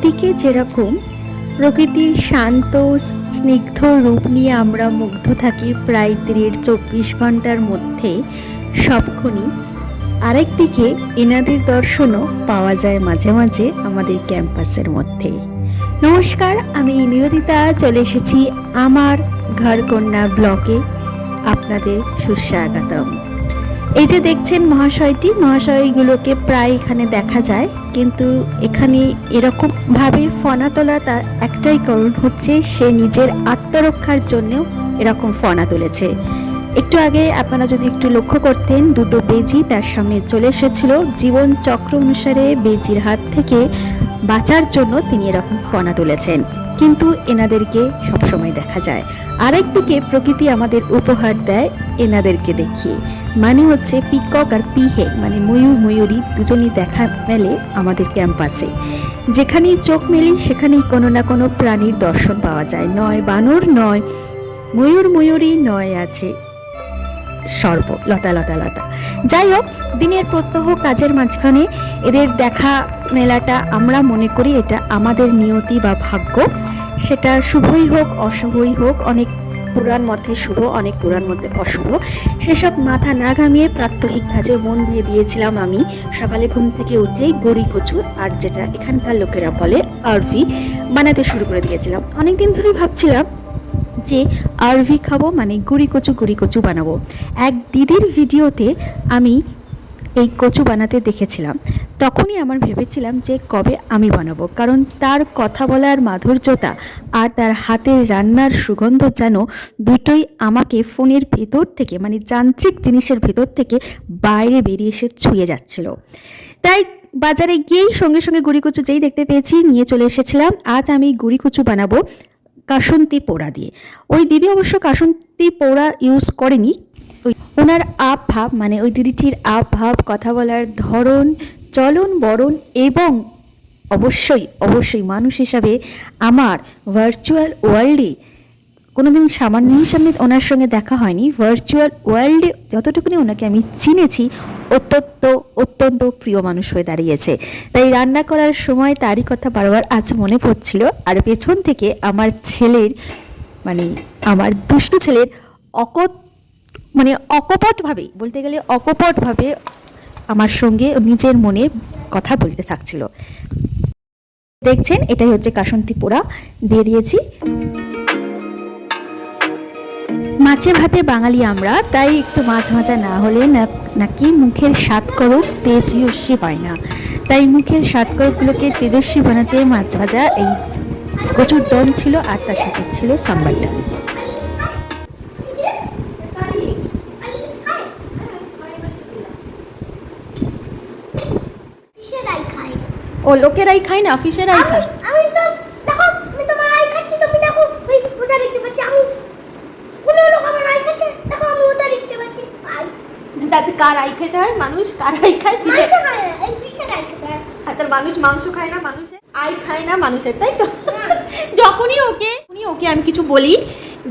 একদিকে যেরকম প্রকৃতির শান্ত স্নিগ্ধ রূপ নিয়ে আমরা মুগ্ধ থাকি প্রায় 24 ঘন্টার মধ্যে সবক্ষণই, আরেকদিকে এনাদের দর্শনও পাওয়া যায় মাঝে মাঝে আমাদের ক্যাম্পাসের মধ্যে। নমস্কার, আমি নিবেদিতা, চলে এসেছি আমার ঘরকন্যা ব্লকে। আপনাদের সুস্বাগতম। এই যে দেখছেন মহাশয়গুলোকে প্রায় এখানে দেখা যায়, কিন্তু এখানে এরকমভাবে ফনা তোলা তার একটাই কারণ হচ্ছে সে নিজের আত্মরক্ষার জন্যও এরকম ফনা তুলেছে। একটু আগে আপনারা যদি একটু লক্ষ্য করতেন, দুটো বেজি তার সামনে চলে এসেছিল। জীবন চক্র অনুসারে বেজির হাত থেকে বাঁচার জন্য তিনি এরকম ফনা তুলেছেন, কিন্তু এনাদেরকে সবসময় দেখা যায়। আরেকদিকে প্রকৃতি আমাদের উপহার দেয় এনাদেরকে দেখিয়ে, মানে হচ্ছে পিকক আর পিহে, মানে ময়ূরী দুজনই দেখা মেলে আমাদের ক্যাম্পাসে। যেখানেই চোখ মেলি সেখানেই কোনো না কোনো প্রাণীর দর্শন পাওয়া যায়, নয় বানর, নয় ময়ূরী, নয় আছে সর্প, লতা। যাই হোক, দিনের প্রত্যহ কাজের মাঝখানে এদের দেখা মেলাটা আমরা মনে করি এটা আমাদের নিয়তি বা ভাগ্য। সেটা শুভই হোক অশুভই হোক, অনেক পুরাণ মধ্যে শুভ, অনেক পুরাণ মধ্যে অশুভ। সেসব মাথা না ঘামিয়ে প্রাত্যহিক কাজে মন দিয়ে দিয়েছিলাম। আমি সকালে ঘুম থেকে উঠেই গড়ি কচু, আর যেটা এখানকার লোকেরা বলে আরভি, বানাতে শুরু করে দিয়েছিলাম। অনেকদিন ধরেই ভাবছিলাম যে আরভি খাবো, মানে গুড়ি কচু বানাবো। এক দিদির ভিডিওতে আমি এই কচু বানাতে দেখেছিলাম, তখনই আমার ভেবেছিলাম যে কবে আমি বানাবো, কারণ তার কথা বলার মাধুর্যতা আর তার হাতের রান্নার সুগন্ধ যেন দুটোই আমাকে ফোনের ভেতর থেকে, মানে যান্ত্রিক জিনিসের ভেতর থেকে বাইরে বেরিয়ে এসে ছুঁয়ে যাচ্ছিল। তাই বাজারে গিয়েই সঙ্গে সঙ্গে গুড়ি কচু যেই দেখতে পেয়েছি নিয়ে চলে এসেছিলাম। আজ আমি গুড়ি কচু বানাবো কাসুন্দি পোড়া দিয়ে। ওই দিদি অবশ্য কাসুন্দি পোড়া ইউজ করেনি। ওনার আপ ভাব, মানে ওই দিদিটির আপ ভাব, কথা বলার ধরন, চলন বরণ এবং অবশ্যই মানুষ হিসাবে আমার ভার্চুয়াল ওয়ার্ল্ডে কোনোদিন সামান্যের সামনে ওনার সঙ্গে দেখা হয়নি, ভার্চুয়াল ওয়ার্ল্ডে যতটুকুনি ওনাকে আমি চিনেছি অত্যন্ত প্রিয় মানুষ হয়ে দাঁড়িয়েছে। তাই রান্না করার সময় তারই কথা বারবার আজ মনে পড়ছিল। আর পেছন থেকে আমার ছেলের, মানে আমার দুষ্টু ছেলের অকপটভাবে বলতে গেলে অকপটভাবে আমার সঙ্গে নিজের মনে কথা বলতে থাকছিল। দেখছেন, এটাই হচ্ছে কাসুন্দি পোড়া দিয়ে দিয়েছি। মাছে ভাতে বাঙালি আমরা, তাই একটু মাছ ভাজা না হলে নাকি মুখের স্বাদ করক তেজস্বী হয় না। তাই মুখের স্বাদ করকগুলোকে তেজস্বী বানাতে মাছ ভাজা, এই কচুর দম ছিল, আর তার সাথে ছিল সাম্বার ডাল। ও লোকেরাই খায় না, ফিশেরাই খায়। আমি তো দেখো, আমি তোমার আই খাচ্ছি, তুমি দেখো ওই ওটা দেখতে পাচ্ছি। আমি কোন লোক আমার আই খাচ্ছে, দেখো আমি ওটা দেখতে পাচ্ছি। আই তাতে কার আই খেতে হয়? মানুষ কার আই খায়? ফিশে খায় না, এই ফিশের আই খেতে হয়। আর তার মানুষ মাংস খায় না, মানুষের আই খায় না মানুষের, তাই তো? যখনই ওকে আমি কিছু বলি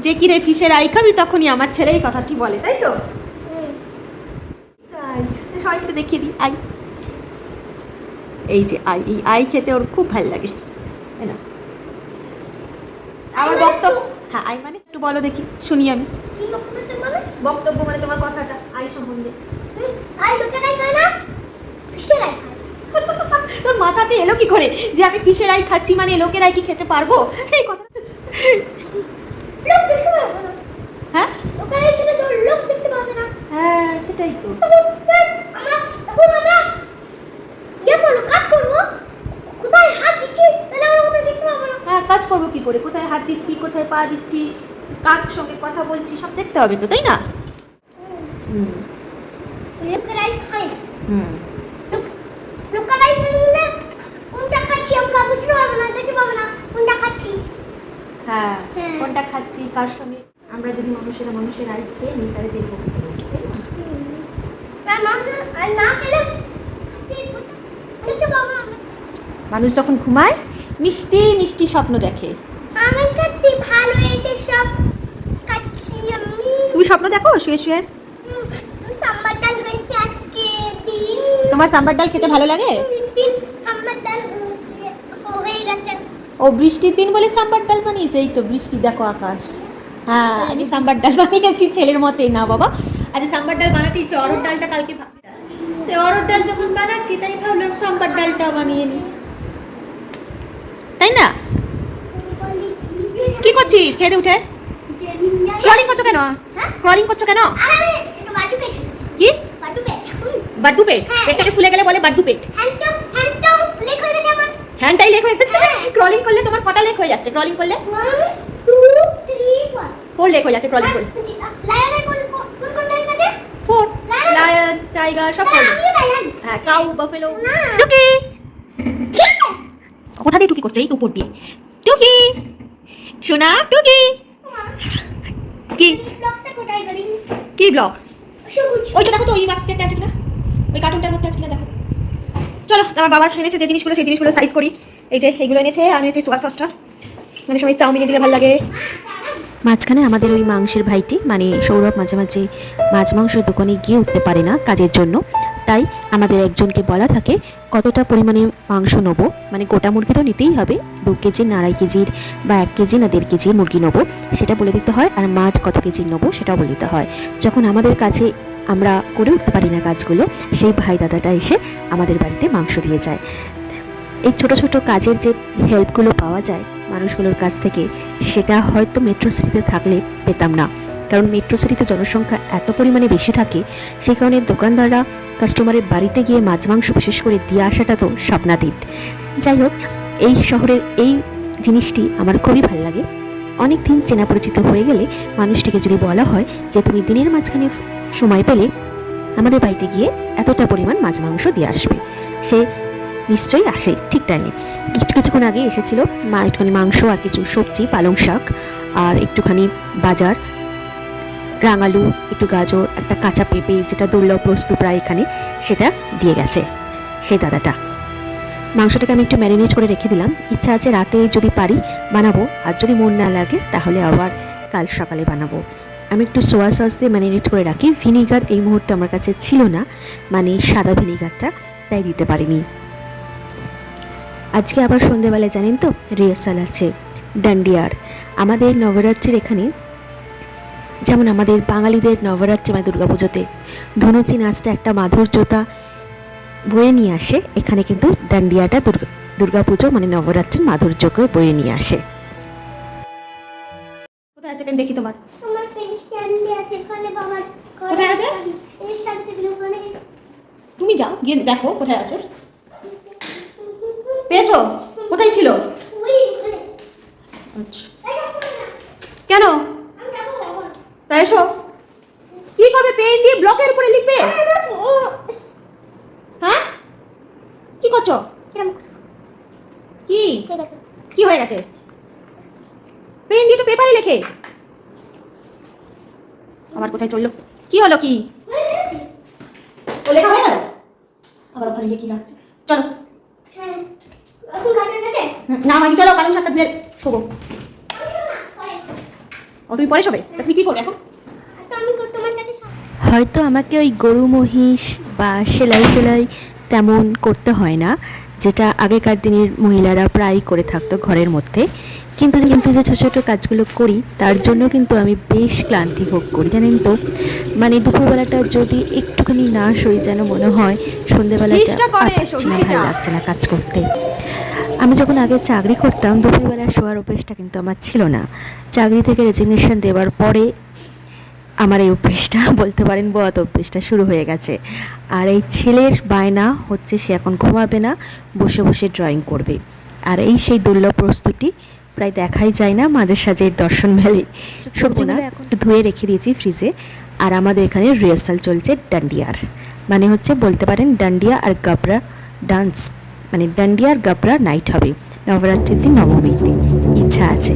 যে কি রে ফিশের আই খাবি, তখনই আমার ছেলে এই কথাটি বলে, তাই তো? সবাইকে দেখিয়ে দিই আই, এই যে আই, এই আই খেতে ওর খুব ভালো লাগে। আমার বক্তব্য, হ্যাঁ আই মানে একটু বলো দেখি, শুনি আমি। কি বক্তব্য মানে? বক্তব্য মানে তোমার কথাটা আই সম্বন্ধে। আই লোকেরাই খায় না, ফিশের আই খায়। তোর মাথাতে এলো কি করে যে আমি ফিশের আই খাচ্ছি মানে লোকের আই কি খেতে পারবো? এই কথা লোক দেখতে পাবে না। হ্যাঁ, লোকেরাই খেলে তো লোক দেখতে পাবে না। হ্যাঁ সেটাই তো। আমরা ইয়ে করবো, কাজ করবো, কোথায় হাত দিচ্ছি তাহলে আমরা কোথায় দেখতে পাবো না। হ্যাঁ, কাজ করবো কি করে, কোথায় হাত দিচ্ছি, কোথায় পা দিচ্ছি, কার সঙ্গে কথা বলছি, সব দেখতে হবে তো, তাই না? লোকেরাই খায় না। লোকেরাই খেলে কোনটা খাচ্ছি আমরা বুঝতে পারবো না, দেখতে পাবো না কোনটা খাচ্ছি। হ্যাঁ, কোনটা খাচ্ছি, কার সঙ্গে। আমরা যদি মানুষের আই খেয়ে নিই তাহলে দেখবো, তাই না? আর না খেলে দেখতে পাবো না। মানুষ যখন ঘুমায় মিষ্টি স্বপ্ন দেখে। আমি খাচ্ছি ভালো, এইটা সব খাচ্ছি আমি। তুমি স্বপ্ন দেখো শুয়ে? সাম্বার ডাল হয়েছে আজকে দিন। তোমার সাম্বার ডাল খেতে ভালো লাগে? সাম্বার ডাল হয়ে গেছে। ও বৃষ্টির দিন বলে সাম্বার ডাল বানিয়েছে। এই তো বৃষ্টি, দেখো আকাশ। হ্যাঁ, আমি সাম্বার ডাল বানিয়েছি ছেলের মতে। না বাবা, আজ সাম্বার ডাল বানাতে ইচ্ছে, অরহর ডালটা কালকে তো অরহর ডাল যখন বানাচ্ছি তাই ভাবলাম সাম্বার ডালটা বানিয়ে নি, তাই না? কি করছিস খেয়ে উঠে? ক্রলিং করছো কেন? ক্রলিং করছো কেন? আরে একটু বাটু পেট। কি বাটু পেট? বাড্ডু পেট? পেটটাকে ফুলে গেলে বলে বাড্ডু পেট। হ্যান্ডটাও লেক হয়ে গেছে আমার। হ্যান্ডটাই লেক হয়ে গেছে? ক্রলিং করলে তোমার কটা লেক হয়ে যাচ্ছে? ক্রলিং করলে 1 2 3 4 4 লেক হয়ে যাচ্ছে ক্রলিং করলে। লায়নের কোন লেক আছে? 4 লায়ন, টাইগার সব করলে। আমি লায়ন। হ্যাঁ, কাউ, বাফেলো। না। টুকি কোথা দিয়ে টুকি করছে? এই উপর দিয়ে। টুকি শোনা, টুকি কি ব্লকটা কোথায় করি? কি ব্লক? সবুজ। ওই তো দেখো তো, ওই বাক্সেটটা আছে কিনা, ওই কার্টুনটার মধ্যে আছে কিনা দেখো। চলো, আমার বাবা এনেছে যে জিনিসগুলো, সেই জিনিসগুলো সাইজ করি। এই যে এইগুলো এনেছে, আর এনেছে সোয়া সসটা, মানে সময় চাউমিনে দিলে ভালো লাগে। মাঝখানে আমাদের ওই মাংসের ভাইটি, মানে সৌরভ মাঝে মাঝে মাছ মাংসের দোকানে গিয়ে উঠতে পারে না কাজের জন্য, তাই আমাদের একজনকে বলা থাকে কতটা পরিমাণে মাংস নেবো, মানে গোটা মুরগি তো নিতেই হবে, 2 কেজি না 2.5 কেজির বা 1 কেজি না 1.5 কেজি মুরগি নেবো, সেটা বলে দিতে হয়। আর মাছ কত কেজি নেবো সেটাও বলে দিতে হয়। যখন আমাদের কাছে আমরা করে উঠতে পারি না কাজগুলো, সেই ভাই দাদাটা এসে আমাদের বাড়িতে মাংস দিয়ে যায়। এই ছোট ছোট কাজের যে হেল্পগুলো পাওয়া যায় মানুষগুলোর কাছ থেকে, সেটা হয়তো মেট্রো সিটিতে থাকলে পেতাম না। কারণ মেট্রো সিটিতে জনসংখ্যা এত পরিমাণে বেশি থাকে, সেই কারণে দোকানদাররা কাস্টমারের বাড়িতে গিয়ে মাছ মাংস বিশেষ করে দিয়ে আসাটা তো স্বপ্নাতীত। যাই হোক, এই শহরের এই জিনিসটি আমার খুবই ভালো লাগে। অনেক দিন চেনা পরিচিত হয়ে গেলে মানুষটিকে যদি বলা হয় যে তুমি দিনের মাঝখানে সময় পেলে আমাদের বাড়িতে গিয়ে এতটা পরিমাণ মাছ মাংস দিয়ে আসবে, সে নিশ্চয়ই আসে ঠিক টাইমে। কিছুক্ষণ আগে এসেছিল মা, একটুখানি মাংস আর কিছু সবজি, পালং শাক আর একটুখানি বাজার, রাঙালু, একটু গাজর, একটা কাঁচা পেঁপে, যেটা দুর্লভ বস্তু প্রায় এখানে, সেটা দিয়ে গেছে সেই দাদাটা। মাংসটাকে আমি একটু ম্যারিনেট করে রেখে দিলাম, ইচ্ছা আছে রাতে যদি পারি বানাবো, আর যদি মন না লাগে তাহলে আবার কাল সকালে বানাবো। আমি একটু সোয়া সস দিয়ে ম্যারিনেট করে রাখি। ভিনিগার এই মুহূর্তে আমার কাছে ছিল না, মানে সাদা ভিনিগারটা, তাই দিতে পারিনি। আজকে আবার সন্ধেবেলায় জানেন তো রিহার্সাল আছে ডান্ডিয়ার। আমাদের নবরাত্রির এখানে, যেমন আমাদের বাঙালিদের নবরাত্রি মানে দুর্গাপুজোতে ধনুচি নাচটা একটা মাধুর্যতা বয়ে নিয়ে আসে, এখানে কিন্তু ডান্ডিয়াটা দুর্গাপুজো মানে নবরাত্রির মাধুর্যকে বয়ে নিয়ে আসে। কোথায় আছে পেন দেখি তোমার? আমার পেন স্ট্যান্ডে আছে, ওখানে বাবার কোথায় আছে? এই স্ট্যান্ডে ওখানে। তুমি যাও গিয়ে দেখো কোথায় আছে। পেয়েছো? কোথায় ছিল? ওই ওখানে। আচ্ছা, এই দেখো না। কেন? আমি যাবো বাবা। তাই এসো। কি করবে? পেন দিয়ে ব্লকের উপরে লিখবে? হ্যাঁ, কি করছো? কি কি হয়ে গেছে? পেন দিয়ে তো পেপারে লেখে। আবার কোথায় চললো? কি হলো? কি ও লেখা হয়ে গেল? আবার ওখানে গিয়ে কি লাগছে? চলো হ্যাঁ, এখন গাছের কাছে। না, আমি চলো পালং শাকটা দিয়ে শোবো। ও তুমি পরে শোবে? তুমি কি করবে এখন? তো আমি তোমার কাছে হয়তো আমাকে ওই গরু মহিষ বা সেলাই ফেলাই তেমন করতে হয় না, যেটা আগেকার দিনের মহিলারা প্রায় করে থাকতো ঘরের মধ্যে, কিন্তু যে ছোটো ছোটো কাজগুলো করি তার জন্য কিন্তু আমি বেশ ক্লান্তি ভোগ করি জানেন তো। মানে দুপুরবেলাটা যদি একটুখানি না শুই, যেন মনে হয় সন্ধ্যেবেলাটা আর পারছি না, ভালো লাগছে না কাজ করতে। আমি যখন আগে চাকরি করতাম দুপুরবেলা শোয়ার অভ্যেসটা কিন্তু আমার ছিল না। চাকরি থেকে রেজিগনেশন দেওয়ার পরে আমার এই অভ্যেসটা বলতে পারেন বদ অভ্যেসটা শুরু হয়ে গেছে। আর এই ছেলের বায়না হচ্ছে সে এখন ঘুমাবে না, বসে বসে ড্রয়িং করবে। আর এই সেই দুর্লভ প্রস্তুতি প্রায় দেখাই যায় না, মাঝে সাঝে দর্শন মেলে। সবজিগুলো একটু ধুয়ে রেখে দিয়েছি ফ্রিজে। আর আমাদের এখানে রিহার্সাল চলছে ডান্ডিয়ার, মানে হচ্ছে বলতে পারেন ডান্ডিয়া আর গাবরা ডান্স, মানে ডান্ডিয়া আর গাবরা নাইট হবে নবরাত্রির দিন, নবমীর দিন। ইচ্ছা আছে।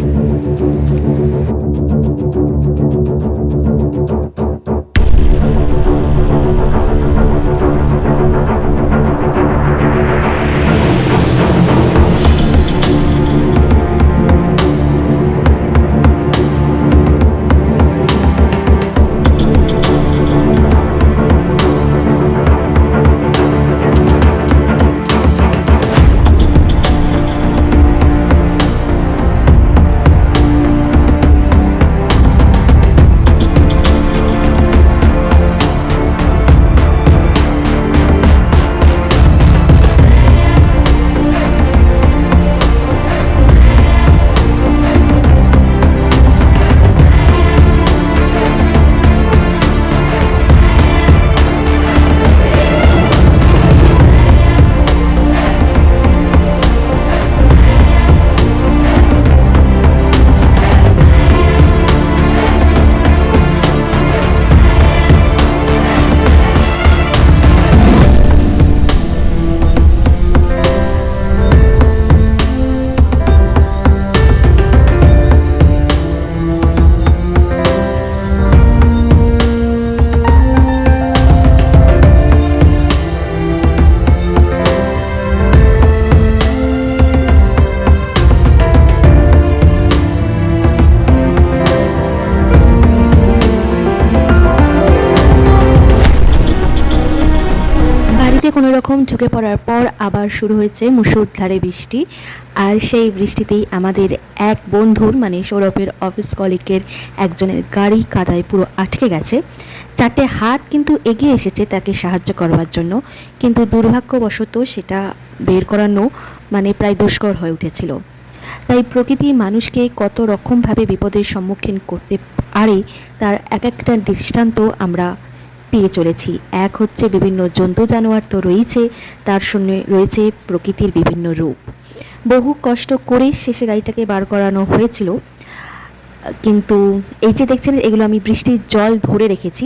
কোনো রকম ঝুঁকে পড়ার পর আবার শুরু হয়েছে মুষলধারে বৃষ্টি। আর সেই বৃষ্টিতেই আমাদের এক বন্ধুর মানে সৌরভের অফিস কলিগের একজনের গাড়ি কাদায় পুরো আটকে গেছে। 4টে হাত কিন্তু এগিয়ে এসেছে তাকে সাহায্য করবার জন্য, কিন্তু দুর্ভাগ্যবশত সেটা বের করানো মানে প্রায় দুষ্কর হয়ে উঠেছিল। তাই প্রকৃতি মানুষকে কত রকমভাবে বিপদের সম্মুখীন করতে পারে তার এক একটা দৃষ্টান্ত আমরা পেয়ে চলেছি। এক হচ্ছে বিভিন্ন জন্তু জানোয়ার তো রয়েছে, তার সঙ্গে রয়েছে প্রকৃতির বিভিন্ন রূপ। বহু কষ্ট করে শেষে গাড়িটাকে বার করানো হয়েছিল, কিন্তু এই যে দেখছেন এগুলো আমি বৃষ্টির জল ধরে রেখেছি,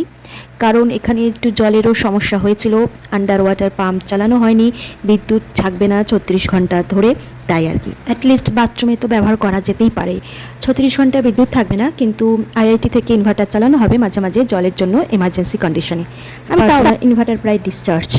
কারণ এখানে একটু জলেরও সমস্যা হয়েছিল। আন্ডার ওয়াটার পাম্প চালানো হয়নি, বিদ্যুৎ থাকবে না 36 ঘন্টা ধরে, তাই আর কি। অ্যাটলিস্ট বাথরুমে তো ব্যবহার করা যেতেই পারে। 36 ঘন্টা বিদ্যুৎ থাকবে না, কিন্তু আইআইটি থেকে ইনভার্টার চালানো হবে মাঝে মাঝে জলের জন্য এমার্জেন্সি কন্ডিশনে। আমি তাও ইনভার্টার প্রায় ডিসচার্জ।